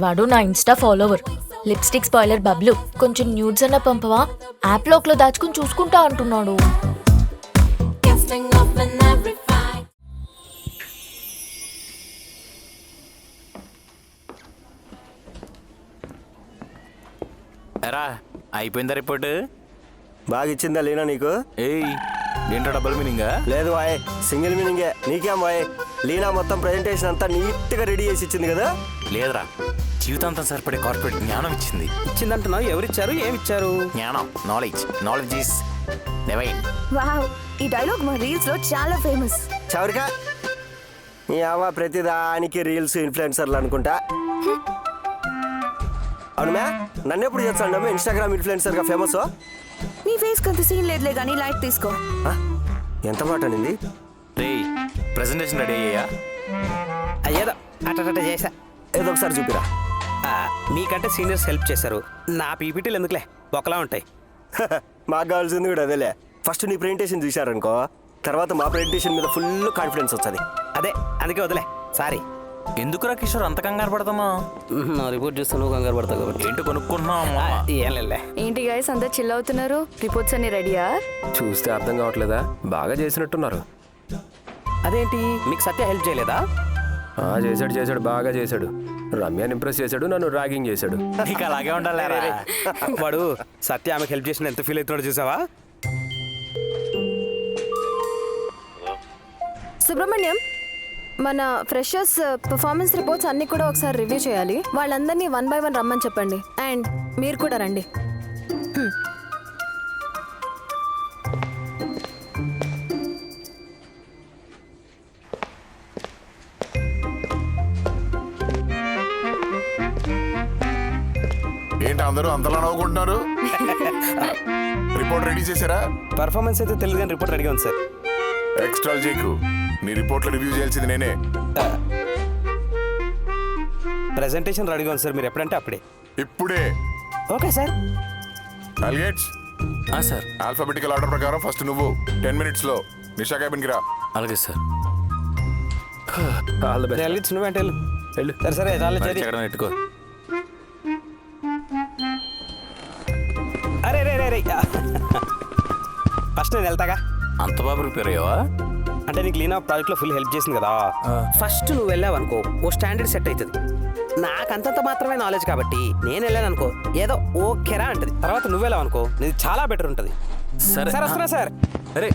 వాడు నా Insta follower. Lipstick spoiler Bablu, కొంచెం న్యూడ్స్ అన్న పంపవా, యాప్ లోక్లో దాచుకుని చూసుకుంటా అంటున్నాడు. ఎరా అయిపోయిందా రిపోర్ట్? బాగా ఇచ్చిందా లీనా నీకు? ఏయ్ ఏంటో డబుల్ మీనింగా? లేదు బాయ్, సింగిల్ మీనింగే. నీకేం బాయ్, లీనా మొత్తం ప్రెజెంటేషన్ అంతా నీట్గా రెడీ చేసి ఇచ్చింది కదా? లేదురా, జీవితాంతం సరిపడే కార్పొరేట్ జ్ఞానం ఇచ్చింది. ఇచ్చిందంటున్నావు, ఎవరిచ్చారు, ఏమిచ్చారు? జ్ఞానం, నాలెడ్జ్ ఈస్ డివైన్. వావ్, ఈ డైలాగ్ మా రీల్స్ లో చాలా ఫేమస్. చవరికా నీ అవ్వ ప్రతిదానికి రీల్స్ ఇన్ఫ్లుయెన్సర్లు అనుకుంటా. అవునమ్మా, నన్ను ఎప్పుడు చేస్తాను ఇన్స్టాగ్రామ్ ఇన్ఫ్లుయెన్సర్గా ఫేమస్? నీ ఫేస్ కంత సీన్ లేదులే కానీ లైట్ తీసుకో. ఎంత మాట అనింది? రే ప్రెజెంటేషన్ రెడీ అయ్యా? అయ్యేదో అట్ట చేసా. ఏదో ఒకసారి చూపిరా. మీకంటే సీనియర్స్ హెల్ప్ చేశారు, నా పీపీటీలు ఎందుకులే, ఒకలా ఉంటాయి. మాకు కావాల్సింది కూడా అదేలే. ఫస్ట్ నీ ప్రెజెంటేషన్ చూశారనుకో, తర్వాత మా ప్రెజెంటేషన్ మీద ఫుల్ కాన్ఫిడెన్స్ వస్తుంది. అదే అందుకే వదిలే, సారీ. ఎందుకురా కిషోర్ అంత కంగారు పడతామా? నా రిపోర్ట్ చూస్తే నువ్వు కంగారు పడతావు కాబట్టి. ఏంటి కొనుక్కుంటున్నావు? ఏం లేలే. ఏంటి గైస్ అందరు చిల్ అవుతున్నారు? రిపోర్ట్స్ అన్ని రెడీయా? చూస్తే అర్థం కావట్లేదా? బాగా చేసినట్టున్నారు. అదేంటి మీకు సత్య హెల్ప్ చేయలేదా? చేశాడు బాగా చేశాడు. రమ్యాని ఇంప్రెస్ చేశాడు, నన్ను ర్యాగింగ్ చేశాడు. నీకు అలాగే ఉండాలి. వాడు సత్య ఆమెకు హెల్ప్ చేసిన ఎంత ఫీల్ అవుతున్నాడు చూసావా? సుబ్రహ్మణ్యం, మన ఫ్రెషర్స్ పర్ఫార్మెన్స్ రిపోర్ట్స్ అన్ని కూడా ఒకసారి రివ్యూ చేయాలి. వాళ్ళందరినీ 1 by 1 రమ్మని చెప్పండి. అండ్ మీరు కూడా రండి. ఏంటి అందరూ అంతలా నవ్వుకుంటున్నారు? రిపోర్ట్ రెడీ చేశారా? పర్ఫార్మెన్స్ అయితే తెలియదు కానీ రిపోర్ట్ రెడీగా ఉంది సార్. ఎక్స్ట్రా చేయకు, నీ రిపోర్ట్లో రివ్యూ చేయాల్సింది నేనే. ప్రెజెంటేషన్ రెడీగా ఉంది సార్, మీరు ఎప్పుడంటే అప్పుడే. ఇప్పుడే. Okay sir. అల్గేట్స్, సార్ ఆల్ఫాబెటికల్ ఆర్డర్ ప్రకారం ఫస్ట్ నువ్వు 10 minutes లో నిషా క్యాబిన్కి రా. అలాగే సార్. All the best. ఎల్గిట్స్ నువ్వేంటి వెళ్ళు. సరే చాలా చేరి. ఎక్కడ పెట్టుకో. అరే రే రే రే ఫస్ట్ నేను వెళ్తాగా. అంత బాబు ప్రిపేర్ అయ్యావా? అంటే నీకు లీనా ప్రాజెక్ట్లో ఫుల్ హెల్ప్ చేసింది కదా. ఫస్ట్ నువ్వు వెళ్ళావు అనుకో, ఓ స్టాండర్డ్ సెట్ అవుతుంది. నాకు అంతంత మాత్రమే నాలెడ్జ్ కాబట్టి నేను వెళ్ళాను అనుకో, ఏదో ఓకేరా అంటది. తర్వాత నువ్వు వెళ్ళావు అనుకో, నీది చాలా బెటర్ ఉంటుంది. సరే సార్ వస్తున్నా సార్. అరే